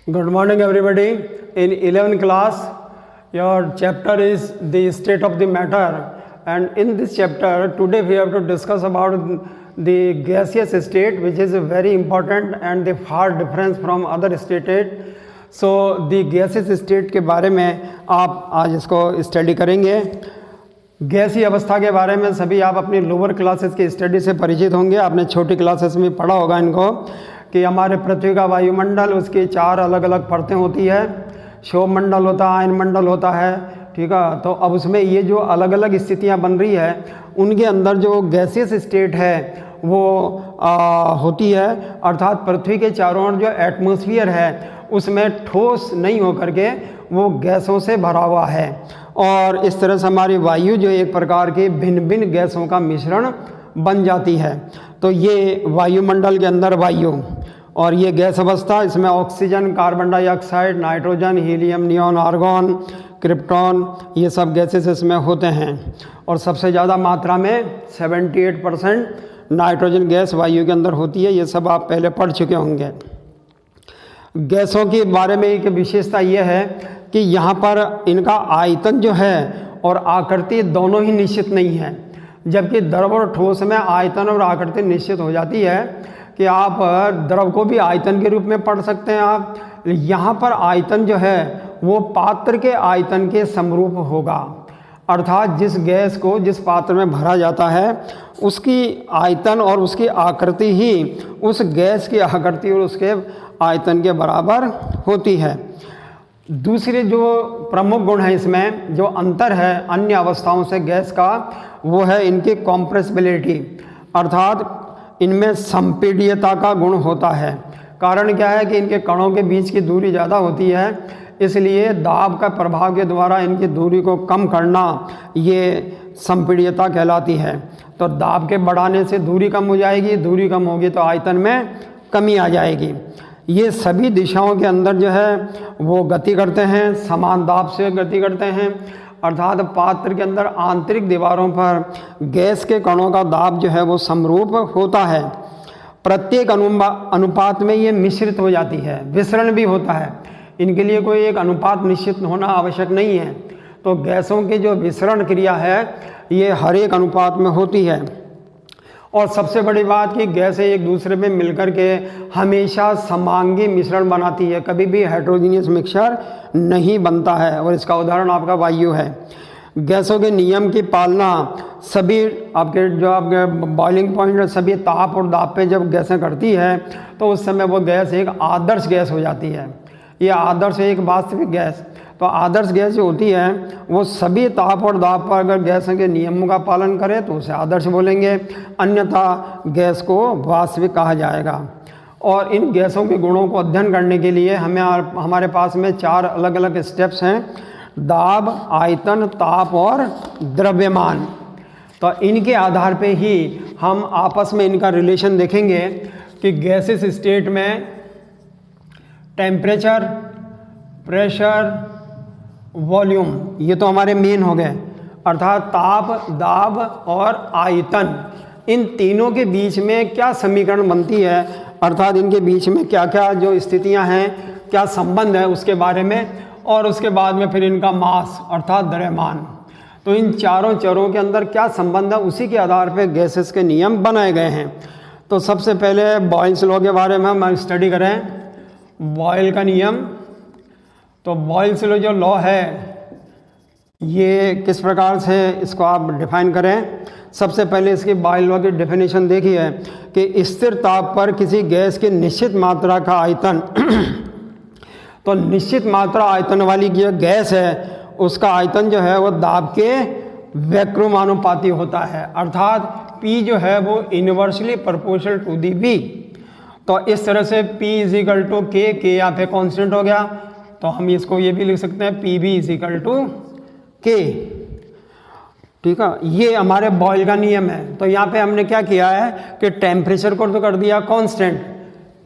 Good morning, everybody. In 11th class, your chapter is the state of the matter, and in this chapter, today we have to discuss about the gaseous state, which is very important and the far difference from other state. So, the gaseous state के बारे में आप आज इसको study करेंगे। गैसीय अवस्था के बारे में सभी आप अपनी लोअर क्लासेस की स्टडी से परिचित होंगे। आपने छोटी क्लासेस में पढ़ा होगा इनको कि हमारे पृथ्वी का वायुमंडल, उसकी 4 अलग अलग परतें होती है। क्षोभ मंडल होता है, आयन मंडल होता है, ठीक है। तो अब उसमें ये जो अलग अलग स्थितियां बन रही है, उनके अंदर जो गैसियस स्टेट है वो होती है, अर्थात पृथ्वी के चारों ओर जो एटमॉस्फेयर है उसमें ठोस नहीं होकर के वो गैसों से भरा हुआ है। और इस तरह से हमारी वायु जो एक प्रकार की भिन्न भिन्न गैसों का मिश्रण बन जाती है। तो ये वायुमंडल के अंदर वायु और ये गैस अवस्था, इसमें oxygen, carbon dioxide, nitrogen, helium, neon, argon, krypton, ये सब गैसेस इसमें होते हैं। और सबसे ज़्यादा मात्रा में 78% नाइट्रोजन गैस वायु के अंदर होती है। ये सब आप पहले पढ़ चुके होंगे। गैसों के बारे में एक विशेषता ये है कि यहाँ पर इनका आयतन जो है और आकृति दोनों ही निश्चित नहीं है, जबकि द्रव और ठोस में आयतन और आकृति निश्चित हो जाती है कि आप द्रव को भी आयतन के रूप में पढ़ सकते हैं। आप यहाँ पर आयतन जो है वो पात्र के आयतन के समरूप होगा, अर्थात जिस गैस को जिस पात्र में भरा जाता है उसकी आयतन और उसकी आकृति ही उस गैस की आकृति और उसके आयतन के बराबर होती है। दूसरे जो प्रमुख गुण है इसमें, जो अंतर है अन्य अवस्थाओं से गैस का, वो है इनकी कॉम्प्रेसिबिलिटी, अर्थात इनमें संपीड्यता का गुण होता है। कारण क्या है कि इनके कणों के बीच की दूरी ज़्यादा होती है, इसलिए दाब का प्रभाव के द्वारा इनकी दूरी को कम करना ये संपीड्यता कहलाती है। तो दाब के बढ़ाने से दूरी कम हो जाएगी, दूरी कम होगी तो आयतन में कमी आ जाएगी। ये सभी दिशाओं के अंदर जो है वो गति करते हैं, समान दाब से गति करते हैं, अर्थात पात्र के अंदर आंतरिक दीवारों पर गैस के कणों का दाब जो है वो समरूप होता है। प्रत्येक अनुपात में ये मिश्रित हो जाती है, विसरण भी होता है। इनके लिए कोई एक अनुपात निश्चित होना आवश्यक नहीं है। तो गैसों की जो विसरण क्रिया है ये हर एक अनुपात में होती है। और सबसे बड़ी बात कि गैसें एक दूसरे में मिलकर के हमेशा समांगी मिश्रण बनाती है, कभी भी हेट्रोजीनियस मिक्सचर नहीं बनता है। और इसका उदाहरण आपका वायु है। गैसों के नियम की पालना सभी आपके बॉइलिंग पॉइंट, सभी ताप और दाब पे जब गैसें करती है तो उस समय वो गैस एक आदर्श गैस हो जाती है। ये आदर्श है एक वास्तविक गैस। तो आदर्श गैस जो होती है वो सभी ताप और दाब पर अगर गैस के नियमों का पालन करे तो उसे आदर्श बोलेंगे, अन्यथा गैस को वास्तविक कहा जाएगा। और इन गैसों के गुणों को अध्ययन करने के लिए हमारे पास में 4 अलग अलग स्टेप्स हैं: दाब, आयतन, ताप और द्रव्यमान। तो इनके आधार पे ही हम आपस में इनका रिलेशन देखेंगे कि गैसेस स्टेट में टेम्परेचर, प्रेशर, वॉल्यूम, ये तो हमारे मेन हो गए, अर्थात ताप, दाब और आयतन, इन तीनों के बीच में क्या समीकरण बनती है, अर्थात इनके बीच में क्या क्या जो स्थितियां हैं, क्या संबंध है उसके बारे में। और उसके बाद में फिर इनका मास अर्थात द्रव्यमान। तो इन चारों चरों के अंदर क्या संबंध है, उसी के आधार पर गैसेस के नियम बनाए गए हैं। तो सबसे पहले बॉयल्स लॉ के बारे में हम स्टडी करें। बॉयल का नियम, तो बॉयल्स लॉ जो लॉ है ये किस प्रकार से इसको आप डिफाइन करें। सबसे पहले इसकी बॉयल लॉ की डेफिनेशन देखिए कि स्थिर ताप पर किसी गैस की निश्चित मात्रा का आयतन तो निश्चित मात्रा आयतन वाली जो गैस है उसका आयतन जो है वो दाब के व्याक्रमानुपाती होता है, अर्थात P जो है वो inversely proportional to the V। तो इस तरह से P इजिकल टू K यहाँ पे कांस्टेंट हो गया, तो हम इसको ये भी लिख सकते हैं PV इजिकल टू K, ठीक है। ये हमारे बॉयल का नियम है। तो यहाँ पे हमने क्या किया है कि टेम्परेचर को तो कर दिया कांस्टेंट,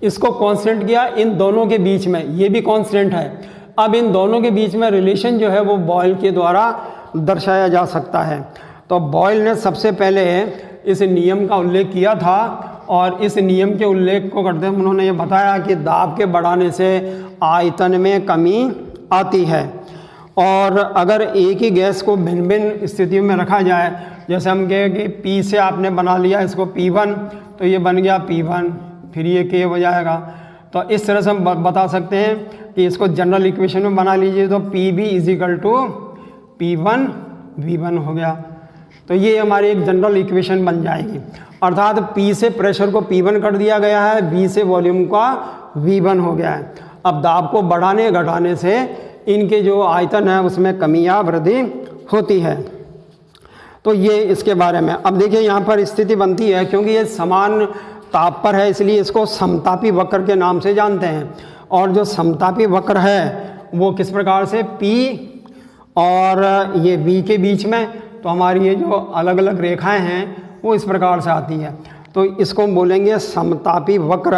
इसको कांस्टेंट किया इन दोनों के बीच में, ये भी कांस्टेंट है। अब इन दोनों के बीच में रिलेशन जो है वो बॉयल के द्वारा दर्शाया जा सकता है। तो बॉयल ने सबसे पहले इस नियम का उल्लेख किया था और इस नियम के उल्लेख को करते हुए उन्होंने ये बताया कि दाब के बढ़ाने से आयतन में कमी आती है। और अगर एक ही गैस को भिन्न भिन्न स्थितियों में रखा जाए, जैसे हम कहें कि P से आपने बना लिया इसको P1, तो ये बन गया P1, फिर ये K हो जाएगा। तो इस तरह से हम बता सकते हैं कि इसको जनरल इक्वेशन में बना लीजिए, तो PB is equal to P1 V1 हो गया। तो ये हमारी एक जनरल इक्वेशन बन जाएगी। अर्थात P से प्रेशर को P1 कर दिया गया है, V से वॉल्यूम का V1 हो गया है। अब दाब को बढ़ाने घटाने से इनके जो आयतन है उसमें कमी या वृद्धि होती है। तो ये इसके बारे में। अब देखिए यहाँ पर स्थिति बनती है, क्योंकि ये समान ताप पर है इसलिए इसको समतापी वक्र के नाम से जानते हैं। और जो समतापी वक्र है वो किस प्रकार से, P और ये V के बीच में, तो हमारी ये जो अलग अलग रेखाएं हैं वो इस प्रकार से आती है। तो इसको हम बोलेंगे समतापी वक्र।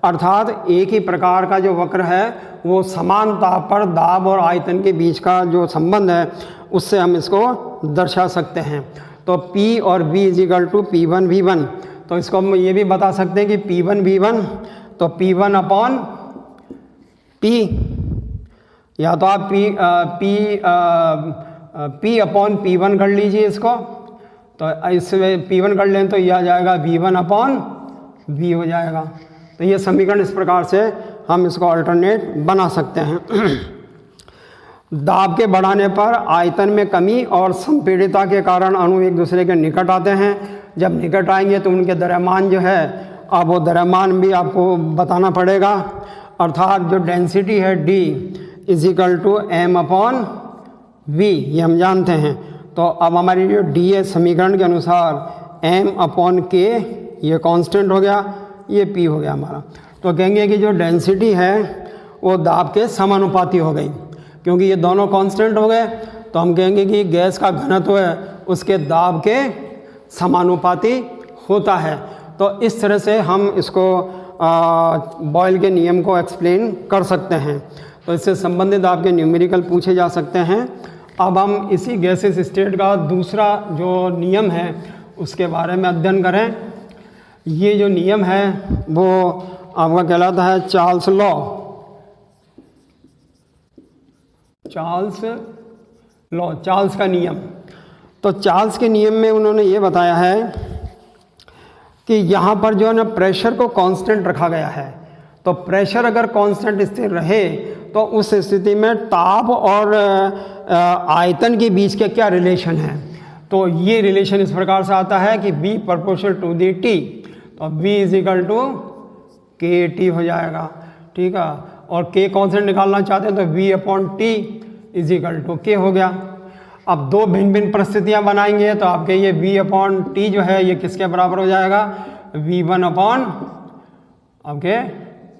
अर्थात एक ही प्रकार का जो वक्र है वो समान ताप पर दाब और आयतन के बीच का जो संबंध है उससे हम इसको दर्शा सकते हैं। तो P और V equal to P1 V1। तो इसको हम ये भी बता सकते हैं कि P1 V1, तो P1 अपॉन P, या तो आप P अपॉन P1 कर लीजिए इसको, तो इसमें P1 कर लें तो यह आ जाएगा V1 अपॉन V हो जाएगा। तो ये समीकरण इस प्रकार से हम इसको अल्टरनेट बना सकते हैं। दाब के बढ़ाने पर आयतन में कमी और संपीड़ितता के कारण अणु एक दूसरे के निकट आते हैं। जब निकट आएंगे तो उनके द्रव्यमान जो है, अब वो द्रव्यमान भी आपको बताना पड़ेगा। अर्थात जो डेंसिटी है D equal to M upon V, ये हम जानते हैं। तो अब हमारी जो D है समीकरण के अनुसार M अपॉन K, ये कांस्टेंट हो गया, ये P हो गया हमारा। तो कहेंगे कि जो डेंसिटी है वो दाब के समानुपाती हो गई, क्योंकि ये दोनों कांस्टेंट हो गए। तो हम कहेंगे कि गैस का घनत्व है उसके दाब के समानुपाती होता है। तो इस तरह से हम इसको बॉयल के नियम को एक्सप्लेन कर सकते हैं। तो इससे संबंधित आपके न्यूमेरिकल पूछे जा सकते हैं। अब हम इसी गैसेस स्टेट का दूसरा जो नियम है उसके बारे में अध्ययन करें। ये जो नियम है वो आपका कहलाता है चार्ल्स लॉ। चार्ल्स का नियम। तो चार्ल्स के नियम में उन्होंने ये बताया है कि यहाँ पर जो है ना प्रेशर को कांस्टेंट रखा गया है। तो प्रेशर अगर कांस्टेंट स्थिर रहे तो उस स्थिति में ताप और आयतन के बीच के क्या रिलेशन है। तो ये रिलेशन इस प्रकार से आता है कि V proportional to the T, तो V इजिकल टू KT हो जाएगा। ठीक है, और K कांस्टेंट निकालना चाहते हैं तो V upon T equal to K हो गया। अब दो भिन्न भिन्न परिस्थितियां बनाएंगे तो आपके ये V अपॉन T जो है ये किसके बराबर हो जाएगा, V1 अपॉन आपके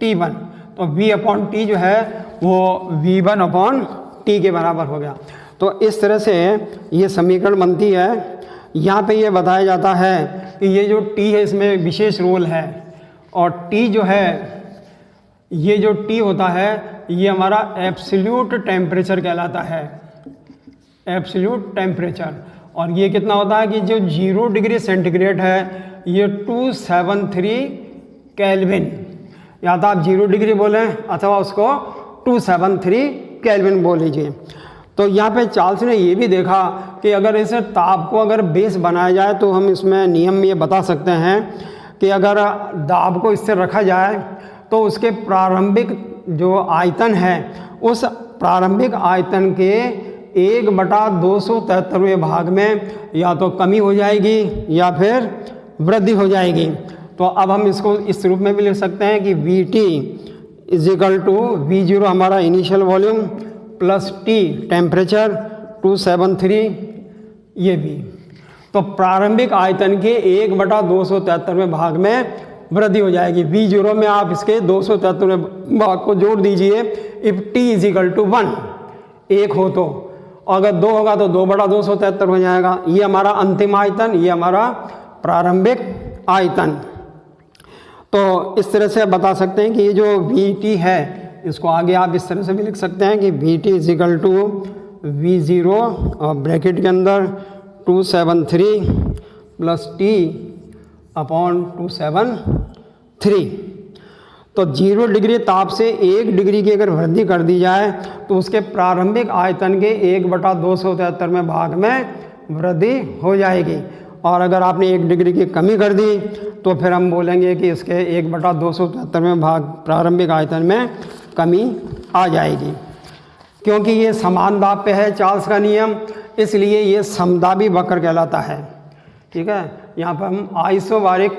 T1। तो V अपॉन T जो है वो V1 अपॉन T के बराबर हो गया। तो इस तरह से ये समीकरण बनती है। यहाँ पे ये बताया जाता है कि ये जो T है इसमें विशेष रोल है, और T जो है, ये जो T होता है ये हमारा एब्सोल्यूट टेम्परेचर कहलाता है, एब्सोल्यूट टेम्परेचर। और ये कितना होता है कि जो 0 डिग्री सेंटीग्रेड है ये 273 केल्विन, या तो आप 0 डिग्री बोलें अथवा उसको 273 केल्विन बोल लीजिए। तो यहाँ पे चार्ल्स ने ये भी देखा कि अगर इसे ताप को अगर बेस बनाया जाए तो हम इसमें नियम में ये बता सकते हैं कि अगर दाब को इससे रखा जाए तो उसके प्रारंभिक जो आयतन है उस प्रारंभिक आयतन के 1/273वें भाग में या तो कमी हो जाएगी या फिर वृद्धि हो जाएगी। तो अब हम इसको इस रूप में भी लिख सकते हैं कि VT इजिकल टू V0 हमारा initial volume plus T temperature 273 ये भी। तो प्रारंभिक आयतन के 1/273वें भाग में वृद्धि हो जाएगी। V0 में आप इसके 273वें भाग को जोड़ दीजिए। इफ T इजिकल टू 1 एक हो तो, अगर 2 होगा तो 2/273 हो जाएगा। ये हमारा अंतिम आयतन, ये हमारा प्रारंभिक आयतन। तो इस तरह से बता सकते हैं कि ये जो VT है इसको आगे आप इस तरह से भी लिख सकते हैं कि VT इजिकल टू V0 और ब्रैकेट के अंदर 273 प्लस T अपॉन 273। तो 0 डिग्री ताप से 1 डिग्री की अगर वृद्धि कर दी जाए तो उसके प्रारंभिक आयतन के 1/273 में भाग में वृद्धि हो जाएगी। और अगर आपने 1 डिग्री की कमी कर दी तो फिर हम बोलेंगे कि इसके 1/273 में भाग प्रारंभिक आयतन में कमी आ जाएगी। क्योंकि ये समान दाब पे है चार्ल्स का नियम, इसलिए ये समदाबी वक्र कहलाता है। ठीक है, यहाँ पर हम आइसोबारिक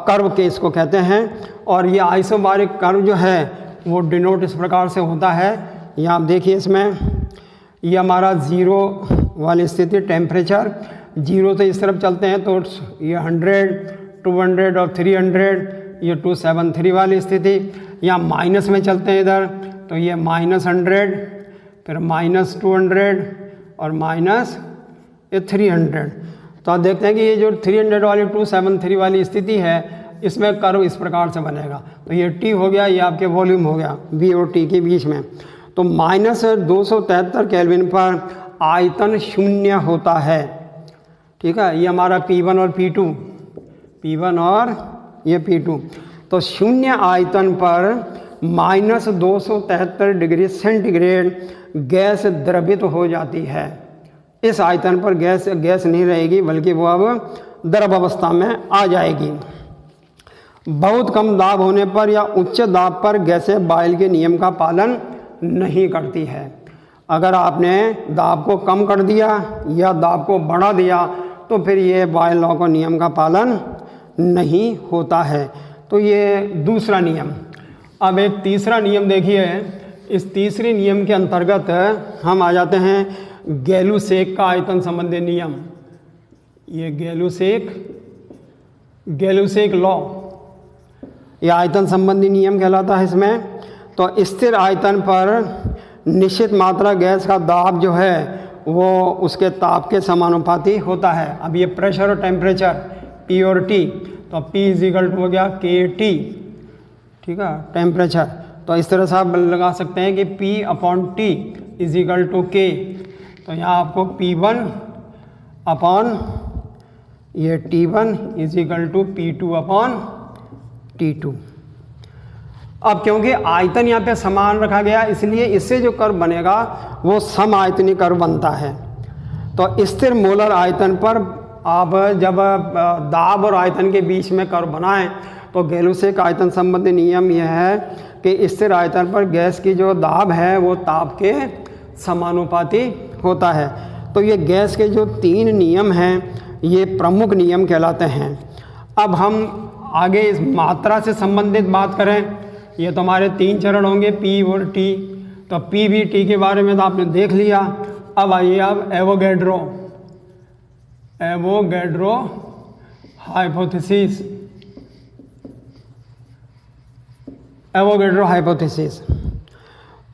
कर्व के इसको कहते हैं। और ये आइसोबारिक कर्व जो है वो डिनोट इस प्रकार से होता है। यहाँ आप देखिए, इसमें ये हमारा 0 वाली स्थिति, टेम्परेचर 0 से इस तरफ चलते हैं तो ये 100, 200 और 300, ये 273 वाली स्थिति। यहाँ माइनस में चलते हैं इधर तो ये -100, फिर -200 और -300। तो आप देखते हैं कि ये जो 300 वाली 273 वाली स्थिति है इसमें कर्व इस प्रकार से बनेगा। तो ये T हो गया, ये आपके वॉल्यूम हो गया V और T के बीच में। तो -273 केल्विन पर आयतन 0 होता है। ठीक है, ये हमारा P1 और P1 और ये P2। तो 0 आयतन पर -273 डिग्री सेंटीग्रेड गैस द्रवित हो जाती है। इस आयतन पर गैस नहीं रहेगी, बल्कि वो अब द्रव अवस्था में आ जाएगी। बहुत कम दाब होने पर या उच्च दाब पर गैसें बॉयल के नियम का पालन नहीं करती है। अगर आपने दाब को कम कर दिया या दाब को बढ़ा दिया तो फिर ये बॉयल लॉ का नियम का पालन नहीं होता है। तो ये दूसरा नियम। अब एक तीसरा नियम देखिए। इस तीसरे नियम के अंतर्गत हम आ जाते हैं गैलुसेक का आयतन संबंधी नियम। ये गैलुसेक लॉ, यह आयतन संबंधी नियम कहलाता है। इसमें तो स्थिर आयतन पर निश्चित मात्रा गैस का दाब जो है वो उसके ताप के समानुपाती होता है। अब ये प्रेशर और टेम्परेचर P और T, तो P = हो गया KT। ठीक है, टेम्परेचर। तो इस तरह से आप लगा सकते हैं कि P/T = K। तो यहाँ आपको P1 अपॉन ये T1 = P2/T2। अब क्योंकि आयतन यहाँ पे समान रखा गया इसलिए इससे जो कर्व बनेगा वो सम आयतनी कर्व बनता है। तो स्थिर मोलर आयतन पर आप जब दाब और आयतन के बीच में कर्व बनाएं तो गैलुसेक आयतन संबंधी नियम यह है कि स्थिर आयतन पर गैस की जो दाब है वो ताप के समानुपाती होता है। तो ये गैस के जो 3 नियम हैं ये प्रमुख नियम कहलाते हैं। अब हम आगे इस मात्रा से संबंधित बात करें। ये तो हमारे 3 चरण होंगे, P और T। तो P भी T के बारे में तो आपने देख लिया। अब आइए अब एवोगैड्रो हाइपोथेसिस।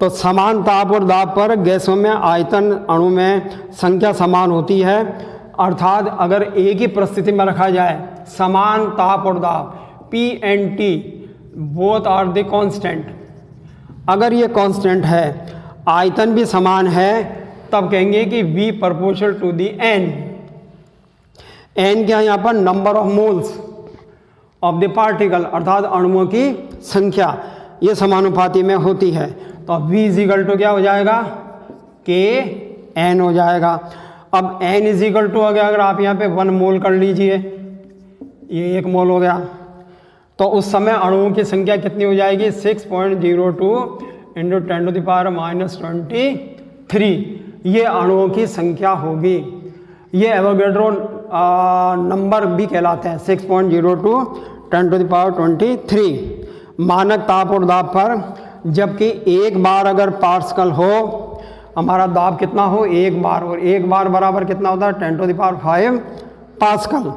तो समान ताप और दाब पर गैसों में आयतन अणु में संख्या समान होती है। अर्थात अगर एक ही परिस्थिति में रखा जाए समान ताप और दाब P and T both are the constant, अगर ये कांस्टेंट है आयतन भी समान है तब कहेंगे कि V proportional to the N। N क्या है यहाँ पर? Number of moles of the particle, अर्थात अणुओं की संख्या, ये समानुपाती में होती है। तो V = क्या हो जाएगा? Kn हो जाएगा। अब N = अगर आप यहाँ पे 1 मोल कर लीजिए, ये 1 मोल हो गया, तो उस समय अणुओं की संख्या कितनी हो जाएगी? 6.02 × 10⁻23। ये अणुओं की संख्या होगी। ये एवोगैड्रो नंबर भी कहलाते हैं, 6.02 × 10⁻23 मानक ताप और दाब पर। जबकि एक बार अगर पार्टिकल हो, हमारा दाब कितना हो? 1 बार, और 1 बार बराबर कितना होता है? 10⁵ पास्कल।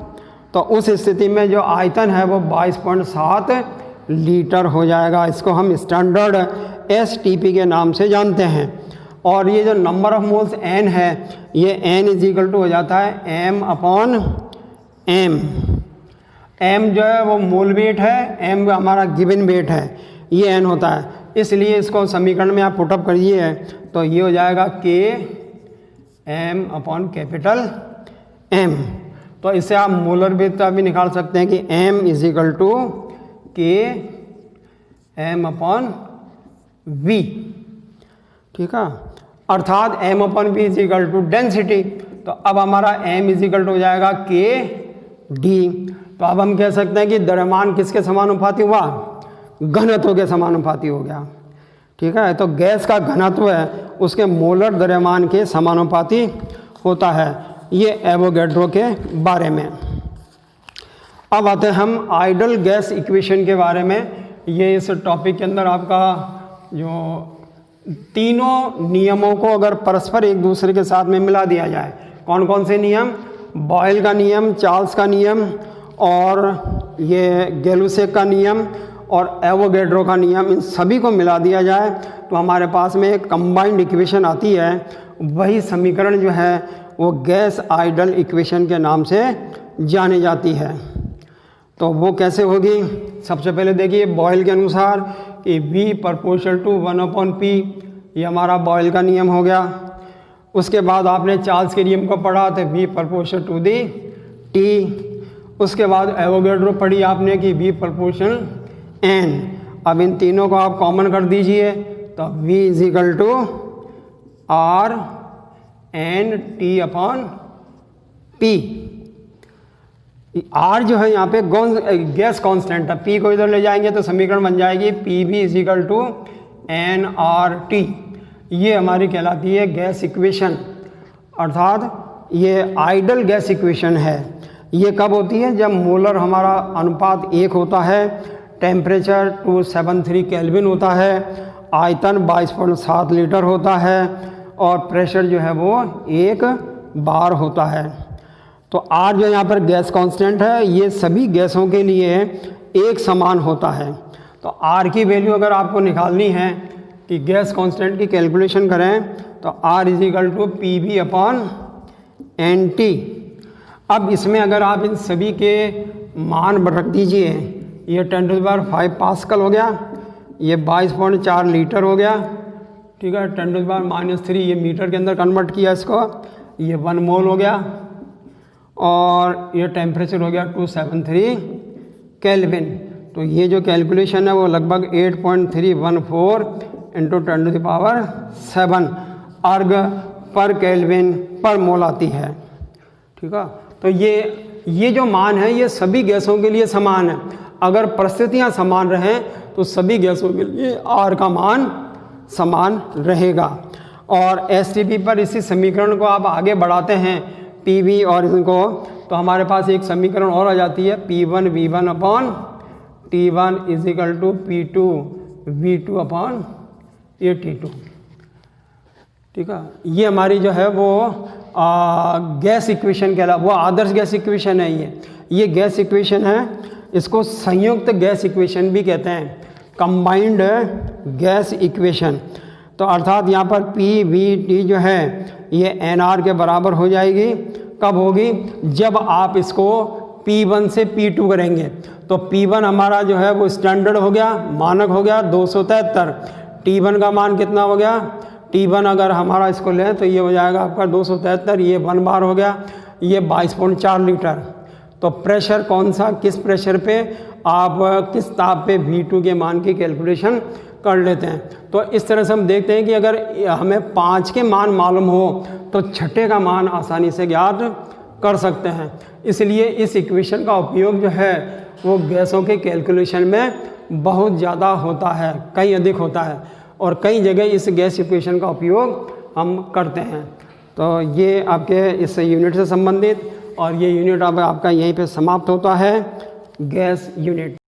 तो उस स्थिति में जो आयतन है वो 22.7 लीटर हो जाएगा। इसको हम स्टैंडर्ड STP के नाम से जानते हैं। और ये जो नंबर ऑफ मोल्स N है, ये N = हो जाता है M/M। M जो है वो मोल वेट है, M हमारा गिवन वेट है, ये N होता है। इसलिए इसको समीकरण में आप पुटअप करिए तो ये हो जाएगा Km/M। तो इससे आप मोलर वेट भी निकाल सकते हैं कि M = m/v, ठीक है, अर्थात m/v is equal to density. तो अब हमारा m इज इक्वल टू हो जाएगा kd। तो अब हम कह सकते हैं कि द्रव्यमान किसके समानुपाती हुआ, घनत्व के समानुपाती हो गया, ठीक है। तो गैस का घनत्व है उसके मोलर द्रव्यमान के समानुपाती होता है। ये एवोगैड्रो के बारे में। अब आते हैं हम आइडल गैस इक्वेशन के बारे में। ये इस टॉपिक के अंदर आपका जो तीनों नियमों को अगर परस्पर एक दूसरे के साथ में मिला दिया जाए, कौन कौन से नियम, बॉयल का नियम, चार्ल्स का नियम और ये गैलुसेक का नियम और एवोगैड्रो का नियम, इन सभी को मिला दिया जाए तो हमारे पास में एक कंबाइंड इक्वेशन आती है। वही समीकरण जो है वो गैस आइडल इक्वेशन के नाम से जानी जाती है। तो वो कैसे होगी, सबसे पहले देखिए बॉयल के अनुसार कि V प्रोपोर्शनल टू 1/P, ये हमारा बॉयल का नियम हो गया। उसके बाद आपने चार्ल्स के नियम को पढ़ा तो V proportional to the T। उसके बाद एवोगैड्रो पढ़ी आपने कि V प्रोपोर्शनल N। अब इन तीनों को आप कॉमन कर दीजिए तो V is equal to R N T/P। R जो है यहाँ पे गैस कांस्टेंट है, P को इधर ले जाएंगे तो समीकरण बन जाएगी PV is equal to nRT। ये हमारी कहलाती है गैस इक्वेशन, अर्थात ये आइडल गैस इक्वेशन है। ये कब होती है, जब मोलर हमारा अनुपात 1 होता है, टेम्परेचर 273 केल्विन होता है, आयतन 22.7 लीटर होता है और प्रेशर जो है वो 1 बार होता है। तो R जो यहाँ पर गैस कांस्टेंट है, ये सभी गैसों के लिए एक समान होता है। तो R की वैल्यू अगर आपको निकालनी है कि गैस कांस्टेंट की कैलकुलेशन करें तो R is equal to PV/NT। अब इसमें अगर आप इन सभी के मान रख दीजिए, ये 10⁵ पास्कल हो गया, ये 22.4 लीटर हो गया, ठीक है, 10⁻³ ये मीटर के अंदर कन्वर्ट किया इसको, ये 1 मोल हो गया और ये टेम्परेचर हो गया 273 केल्विन। तो ये जो कैलकुलेशन है वो लगभग 8.314 × 10⁻7 अर्ग पर केल्विन पर मोल आती है, ठीक है। तो ये जो मान है ये सभी गैसों के लिए समान है। अगर परिस्थितियां समान रहें तो सभी गैसों के लिए R का मान समान रहेगा। और STP पर इसी समीकरण को आप आगे बढ़ाते हैं PV और इनको, तो हमारे पास एक समीकरण और आ जाती है P1V1/T1 is equal to P2V2/T2, ठीक है। ये हमारी जो है वो गैस इक्वेशन कहला, वो आदर्श गैस इक्वेशन है। ये गैस इक्वेशन है, इसको संयुक्त गैस इक्वेशन भी कहते हैं, कंबाइंड गैस इक्वेशन। तो अर्थात यहाँ पर PVT जो है ये NR के बराबर हो जाएगी। कब होगी, जब आप इसको P1 से P2 करेंगे। तो P1 हमारा जो है वो स्टैंडर्ड हो गया, मानक हो गया 273। T1 का मान कितना हो गया, T1 अगर हमारा इसको लें तो ये हो जाएगा आपका 273, ये 1 बार हो गया, ये 22.4 लीटर। तो प्रेशर कौन सा, किस प्रेशर पे आप किस ताप पे V2 के मान की कैलकुलेशन कर लेते हैं। तो इस तरह से हम देखते हैं कि अगर हमें 5 के मान मालूम हो तो छठे का मान आसानी से ज्ञात कर सकते हैं। इसलिए इस इक्वेशन का उपयोग जो है वो गैसों के कैलकुलेशन में बहुत ज़्यादा होता है, कहीं अधिक होता है, और कई जगह इस गैस इक्वेशन का उपयोग हम करते हैं। तो ये आपके इस यूनिट से संबंधित, और ये यूनिट अब आपका यहीं पे समाप्त होता है, गैस यूनिट।